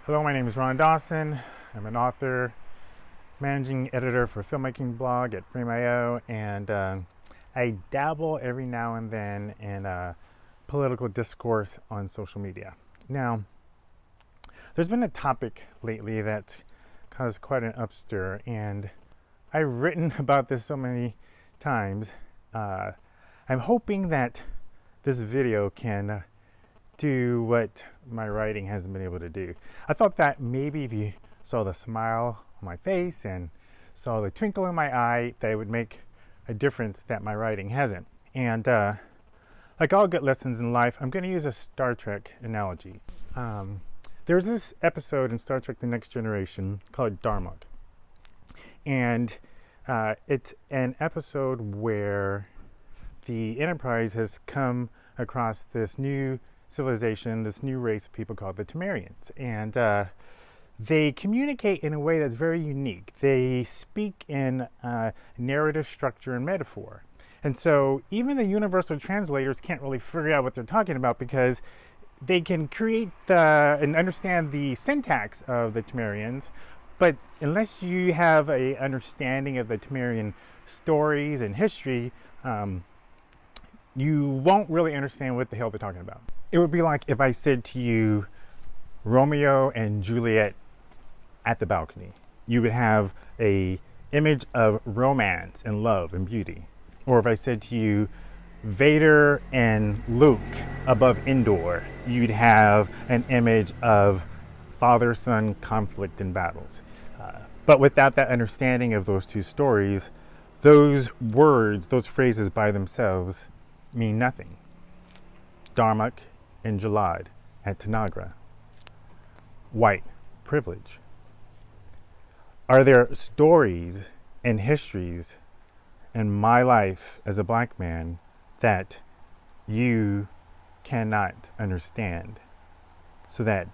Hello, my name is Ron Dawson. I'm an author, managing editor for a filmmaking blog at Frame.io, and I dabble every now and then in political discourse on social media. Now, there's been a topic lately that's caused quite an upstir, and I've written about this so many times. I'm hoping that this video can do what my writing hasn't been able to do. I thought that maybe if you saw the smile on my face and saw the twinkle in my eye, that it would make a difference that my writing hasn't. And like all good lessons in life, I'm going to use a Star Trek analogy. There's this episode in Star Trek The Next Generation called Darmok. And it's an episode where the Enterprise has come across this new civilization, this new race of people called the Temerians. And they communicate in a way that's very unique. They speak in narrative structure and metaphor. And so even the universal translators can't really figure out what they're talking about, because they can create and understand the syntax of the Temerians, but unless you have an understanding of the Temerian stories and history, you won't really understand what the hell they're talking about. It would be like if I said to you, Romeo and Juliet at the balcony. You would have an image of romance and love and beauty. Or if I said to you, Vader and Luke above Endor, you'd have an image of father-son conflict and battles. But without that understanding of those two stories, those words, those phrases by themselves mean nothing. Darmok and Jalad at Tanagra. White privilege. Are there stories and histories in my life as a black man that you cannot understand, so that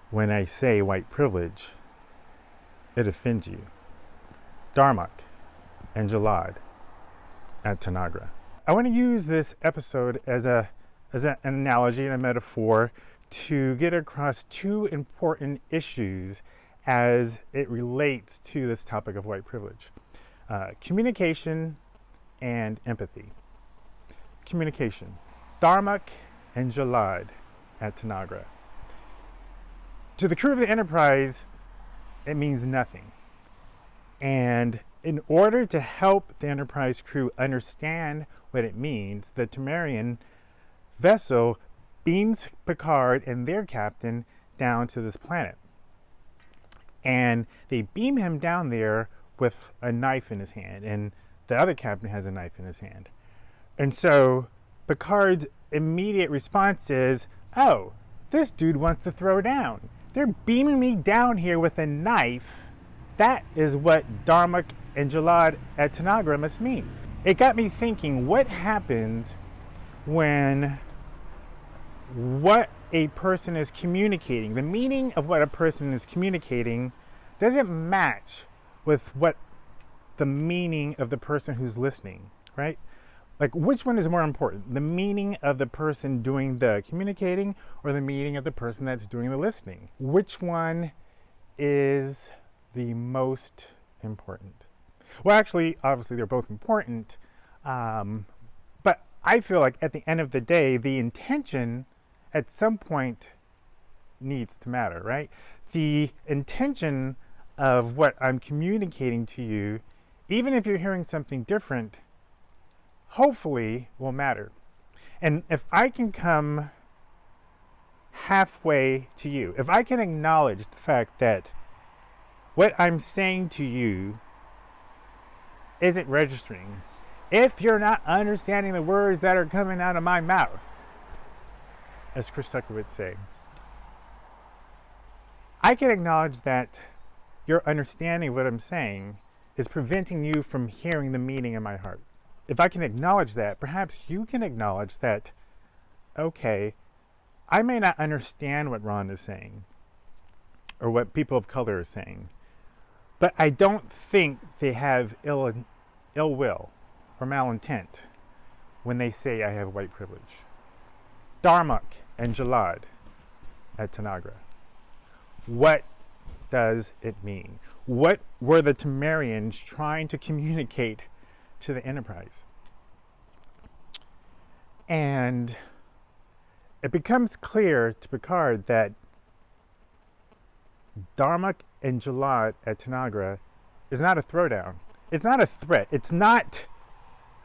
when I say white privilege, it offends you? Darmok and Jalad at Tanagra. I want to use this episode as an analogy and a metaphor to get across two important issues as it relates to this topic of white privilege. Communication and empathy. Communication. Darmok and Jalad at Tanagra. To the crew of the Enterprise, it means nothing. And in order to help the Enterprise crew understand what it means, the Temerian vessel beams Picard and their captain down to this planet. And they beam him down there with a knife in his hand, and the other captain has a knife in his hand. And so Picard's immediate response is, oh, this dude wants to throw down. They're beaming me down here with a knife. That is what Darmok and Jalad at Tanagra must mean. It got me thinking, what happens when what a person is communicating, the meaning of what a person is communicating, doesn't match with what the meaning of the person who's listening, right? Like, which one is more important? The meaning of the person doing the communicating, or the meaning of the person that's doing the listening? Which one is the most important? Well, actually, obviously they're both important, but I feel like at the end of the day, the intention at some point needs to matter, right? The intention of what I'm communicating to you, even if you're hearing something different, hopefully will matter. And if I can come halfway to you, if I can acknowledge the fact that what I'm saying to you isn't registering, if you're not understanding the words that are coming out of my mouth, as Chris Tucker would say, I can acknowledge that your understanding of what I'm saying is preventing you from hearing the meaning in my heart. If I can acknowledge that, perhaps you can acknowledge that, okay, I may not understand what Ron is saying, or what people of color are saying, but I don't think they have ill will or malintent when they say I have white privilege. Darmok and Jalad at Tanagra. What does it mean? What were the Temerians trying to communicate to the Enterprise? And it becomes clear to Picard that Darmok and Jalad at Tanagra is not a throwdown. It's not a threat. It's not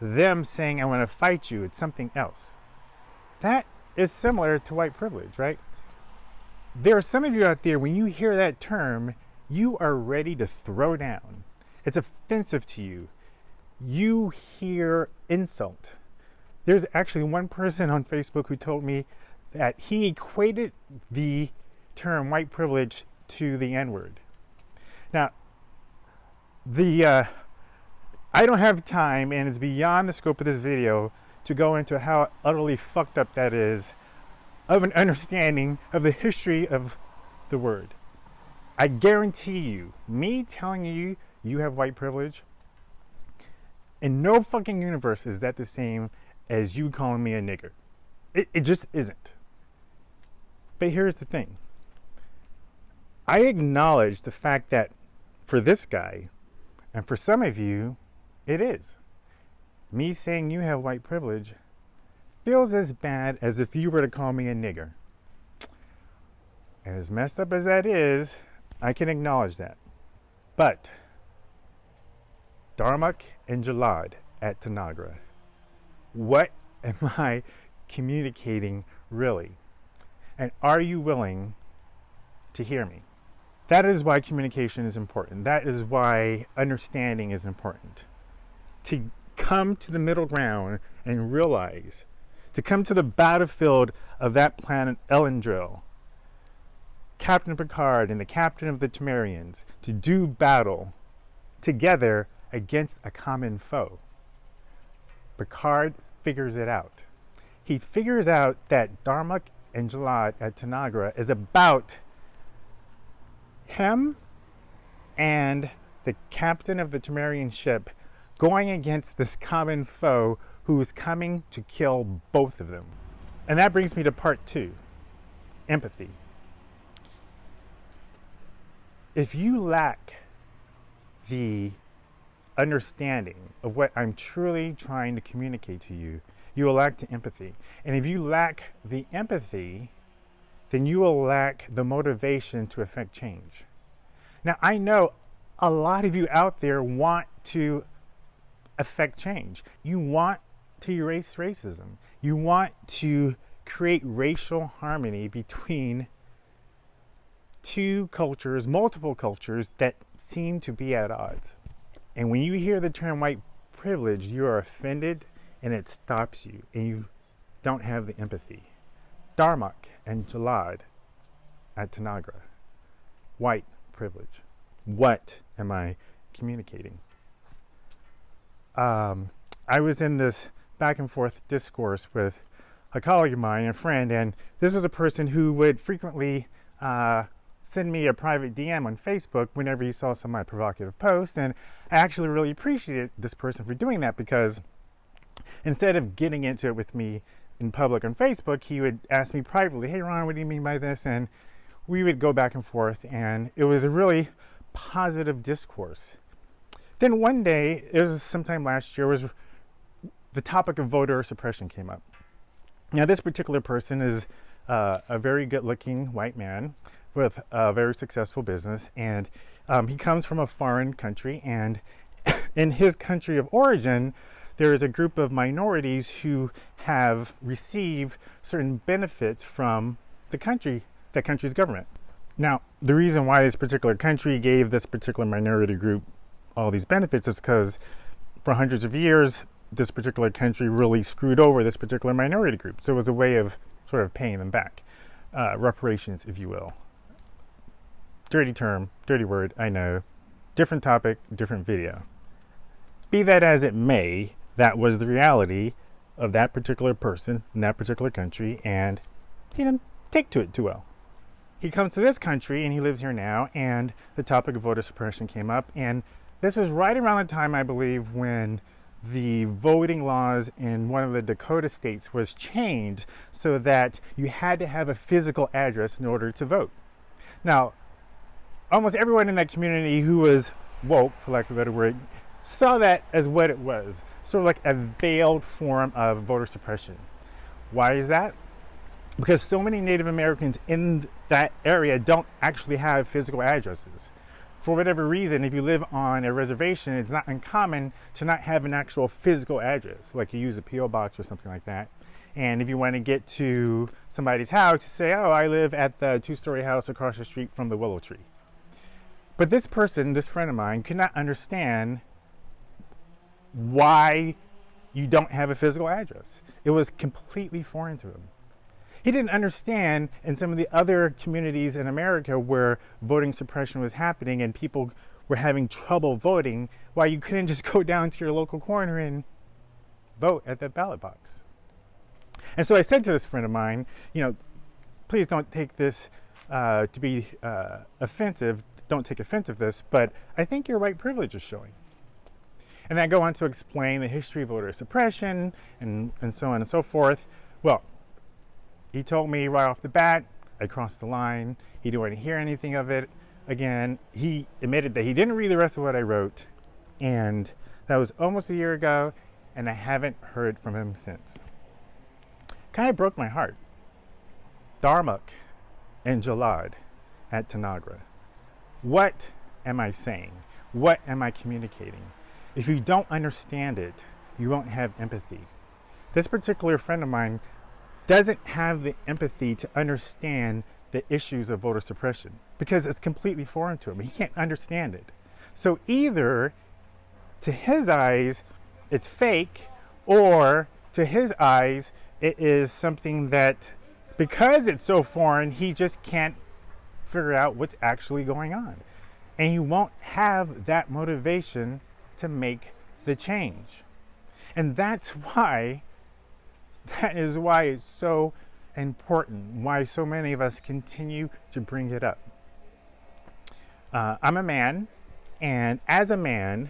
them saying, I want to fight you. It's something else. That is similar to white privilege, right? There are some of you out there, when you hear that term, you are ready to throw down. It's offensive to you. You hear insult. There's actually one person on Facebook who told me that he equated the term white privilege to the N-word. Now, I don't have time, and it's beyond the scope of this video to go into how utterly fucked up that is of an understanding of the history of the word. I guarantee you, me telling you you have white privilege, in no fucking universe is that the same as you calling me a nigger. It just isn't. But here's the thing. I acknowledge the fact that for this guy, and for some of you, it is. Me saying you have white privilege feels as bad as if you were to call me a nigger. And as messed up as that is, I can acknowledge that. But Darmok and Jalad at Tanagra, what am I communicating really? And are you willing to hear me? That is why communication is important. That is why understanding is important. To come to the middle ground and realize, to come to the battlefield of that planet Elendril, Captain Picard and the captain of the Temerians, to do battle together against a common foe. Picard figures it out. He figures out that Darmok and Jalad at Tanagra is about him and the captain of the Temerian ship going against this common foe who is coming to kill both of them. And that brings me to part 2, empathy. If you lack the understanding of what I'm truly trying to communicate to you, you will lack the empathy. And if you lack the empathy, then you will lack the motivation to affect change. Now, I know a lot of you out there want to affect change. You want to erase racism. You want to create racial harmony between two cultures, multiple cultures that seem to be at odds. And when you hear the term white privilege, you are offended and it stops you and you don't have the empathy. Darmok and Jalad at Tanagra, white privilege. What am I communicating? I was in this back and forth discourse with a colleague of mine, a friend, and this was a person who would frequently send me a private DM on Facebook whenever he saw some of my provocative posts. And I actually really appreciated this person for doing that, because instead of getting into it with me in public on Facebook, he would ask me privately, hey Ron, what do you mean by this? And we would go back and forth, and it was a really positive discourse. Then one day, it was sometime last year, was the topic of voter suppression came up. Now this particular person is a very good-looking white man with a very successful business, and he comes from a foreign country, and in his country of origin, there is a group of minorities who have received certain benefits from the country's government. Now, the reason why this particular country gave this particular minority group all these benefits is because for hundreds of years, this particular country really screwed over this particular minority group. So it was a way of sort of paying them back. Reparations, if you will. Dirty term, dirty word, I know. Different topic, different video. Be that as it may, that was the reality of that particular person in that particular country, and he didn't take to it too well. He comes to this country, and he lives here now, and the topic of voter suppression came up, and this was right around the time, I believe, when the voting laws in one of the Dakota states was changed so that you had to have a physical address in order to vote. Now, almost everyone in that community who was woke, for lack of a better word, saw that as what it was, sort of like a veiled form of voter suppression. Why is that? Because so many Native Americans in that area don't actually have physical addresses. For whatever reason, if you live on a reservation, it's not uncommon to not have an actual physical address, like you use a P.O. box or something like that. And if you want to get to somebody's house, to say, oh, I live at the 2-story house across the street from the willow tree. But this person, this friend of mine, could not understand why you don't have a physical address. It was completely foreign to him. He didn't understand in some of the other communities in America where voting suppression was happening and people were having trouble voting, why you couldn't just go down to your local corner and vote at the ballot box. And so I said to this friend of mine, please don't take this to be offensive. Don't take offense of this, but I think your white privilege is showing. And I go on to explain the history of voter suppression and so on and so forth. Well, he told me right off the bat, I crossed the line. He didn't want to hear anything of it again. He admitted that he didn't read the rest of what I wrote. And that was almost a year ago, and I haven't heard from him since. Kind of broke my heart. Darmok and Jalad at Tanagra. What am I saying? What am I communicating? If you don't understand it, you won't have empathy. This particular friend of mine doesn't have the empathy to understand the issues of voter suppression because it's completely foreign to him. He can't understand it. So either to his eyes, it's fake, or to his eyes, it is something that, because it's so foreign, he just can't figure out what's actually going on. And he won't have that motivation to make the change. And that is why it's so important, why so many of us continue to bring it up. I'm a man, and as a man,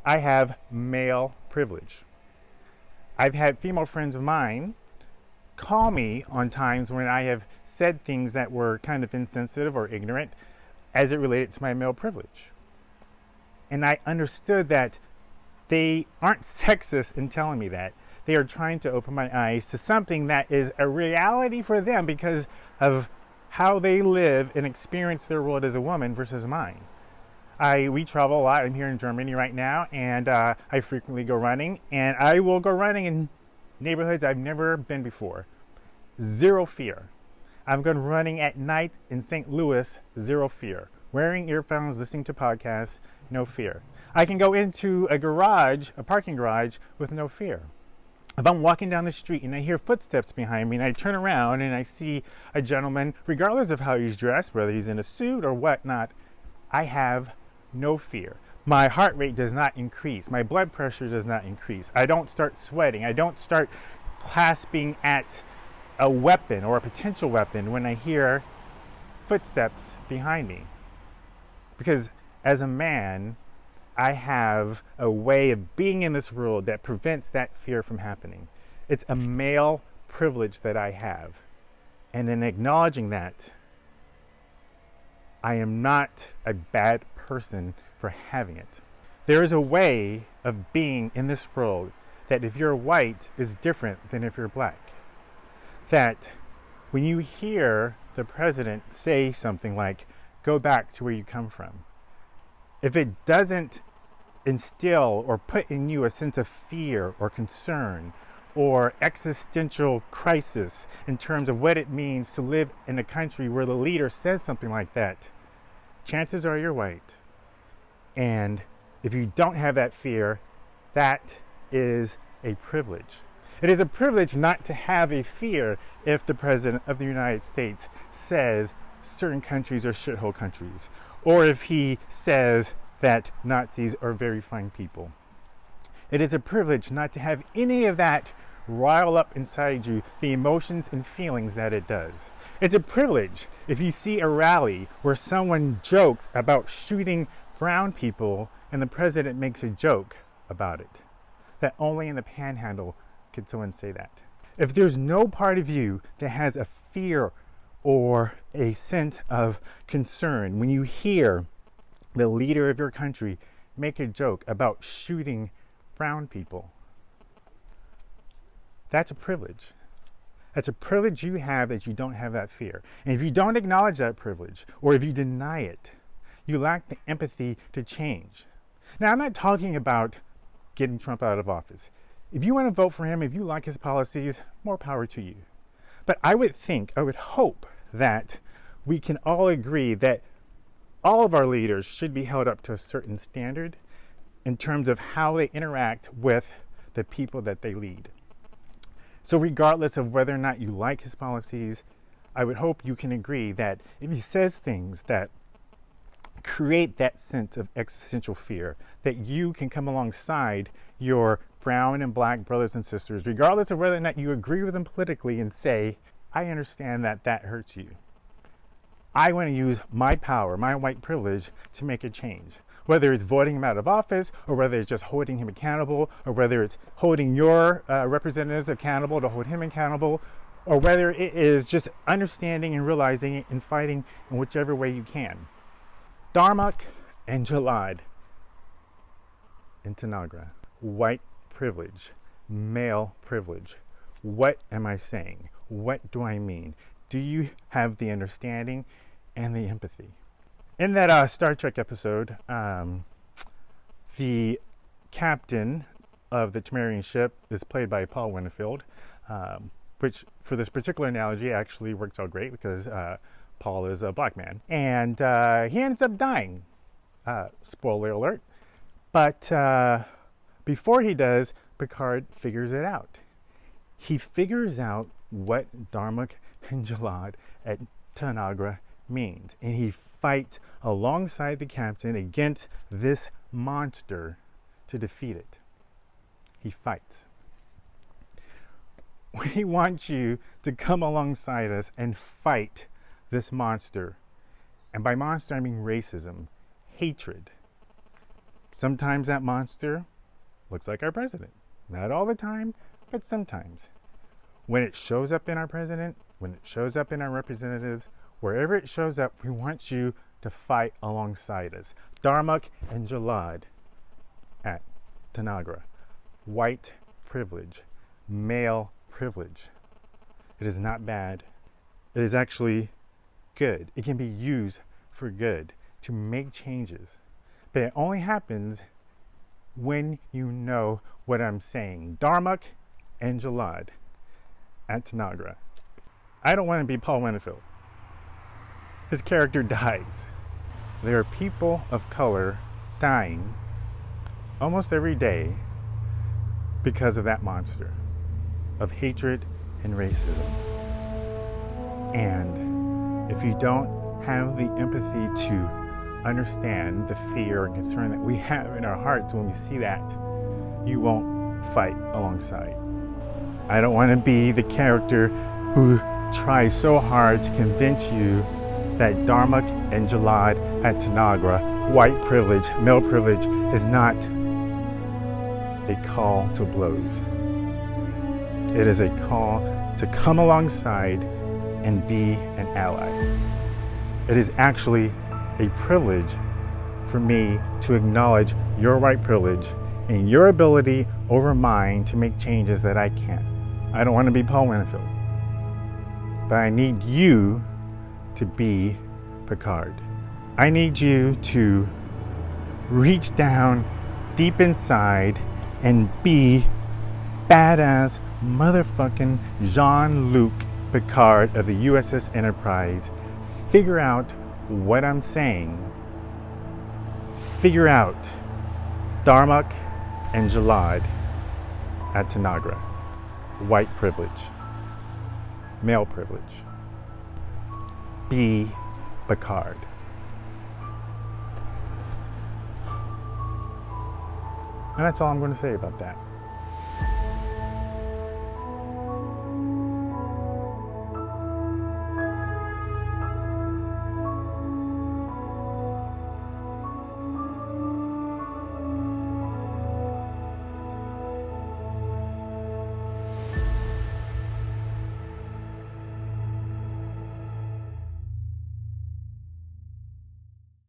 I have male privilege. I've had female friends of mine call me on times when I have said things that were kind of insensitive or ignorant as it related to my male privilege. And I understood that they aren't sexist in telling me that. They are trying to open my eyes to something that is a reality for them because of how they live and experience their world as a woman versus mine. We travel a lot. I'm here in Germany right now, and I frequently go running, and I will go running in neighborhoods I've never been before. Zero fear. I'm going running at night in St. Louis, zero fear. Wearing earphones, listening to podcasts, no fear. I can go into a parking garage with no fear. If I'm walking down the street and I hear footsteps behind me and I turn around and I see a gentleman, regardless of how he's dressed, whether he's in a suit or whatnot, I have no fear. My heart rate does not increase. My blood pressure does not increase. I don't start sweating. I don't start clasping at a weapon or a potential weapon when I hear footsteps behind me. Because as a man, I have a way of being in this world that prevents that fear from happening. It's a male privilege that I have. And in acknowledging that, I am not a bad person for having it. There is a way of being in this world that if you're white is different than if you're black. That when you hear the president say something like, go back to where you come from, if it doesn't instill or put in you a sense of fear or concern or existential crisis in terms of what it means to live in a country where the leader says something like that, chances are you're white. And if you don't have that fear, that is a privilege. It is a privilege not to have a fear if the President of the United States says certain countries are shithole countries, or if he says that Nazis are very fine people. It is a privilege not to have any of that rile up inside you the emotions and feelings that it does. It's a privilege if you see a rally where someone jokes about shooting brown people and the president makes a joke about it. That only in the panhandle could someone say that. If there's no part of you that has a fear or a sense of concern when you hear the leader of your country make a joke about shooting brown people. That's a privilege. That's a privilege you have, that you don't have that fear. And if you don't acknowledge that privilege, or if you deny it, you lack the empathy to change. Now, I'm not talking about getting Trump out of office. If you want to vote for him, if you like his policies, more power to you. But I would hope that we can all agree that all of our leaders should be held up to a certain standard in terms of how they interact with the people that they lead. So regardless of whether or not you like his policies, I would hope you can agree that if he says things that create that sense of existential fear, that you can come alongside your brown and black brothers and sisters, regardless of whether or not you agree with them politically, and say, I understand that that hurts you. I want to use my power, my white privilege, to make a change. Whether it's voting him out of office, or whether it's just holding him accountable, or whether it's holding your representatives accountable to hold him accountable, or whether it is just understanding and realizing it and fighting in whichever way you can. Darmok and Jalad in Tanagra. White privilege, male privilege. What am I saying? What do I mean? Do you have the understanding and the empathy? In that Star Trek episode, the captain of the Temerian ship is played by Paul Winfield, which for this particular analogy actually works out great because Paul is a black man. And he ends up dying. Spoiler alert. But before he does, Picard figures it out. He figures out what Darmok and Jalad at Tanagra means. And he fights alongside the captain against this monster to defeat it. He fights. We want you to come alongside us and fight this monster. And by monster, I mean racism, hatred. Sometimes that monster looks like our president. Not all the time, but sometimes. When it shows up in our president, when it shows up in our representatives, wherever it shows up, we want you to fight alongside us. Darmok and Jalad at Tanagra. White privilege, male privilege. It is not bad. It is actually good. It can be used for good, to make changes. But it only happens when you know what I'm saying. Darmok and Jalad at Tanagra. I don't want to be Paul Winfield. His character dies. There are people of color dying almost every day because of that monster of hatred and racism. And if you don't have the empathy to understand the fear and concern that we have in our hearts when we see that, you won't fight alongside. I don't want to be the character who tries so hard to convince you that Darmok and Jalad at Tanagra, white privilege, male privilege, is not a call to blows. It is a call to come alongside and be an ally. It is actually a privilege for me to acknowledge your white privilege and your ability over mine to make changes that I can't. I don't want to be Paul Winfield, but I need you to be Picard. I need you to reach down deep inside and be badass motherfucking Jean-Luc Picard of the USS Enterprise. Figure out what I'm saying. Figure out Darmok and Jalad at Tanagra. White privilege, male privilege. Be Picard. And that's all I'm going to say about that.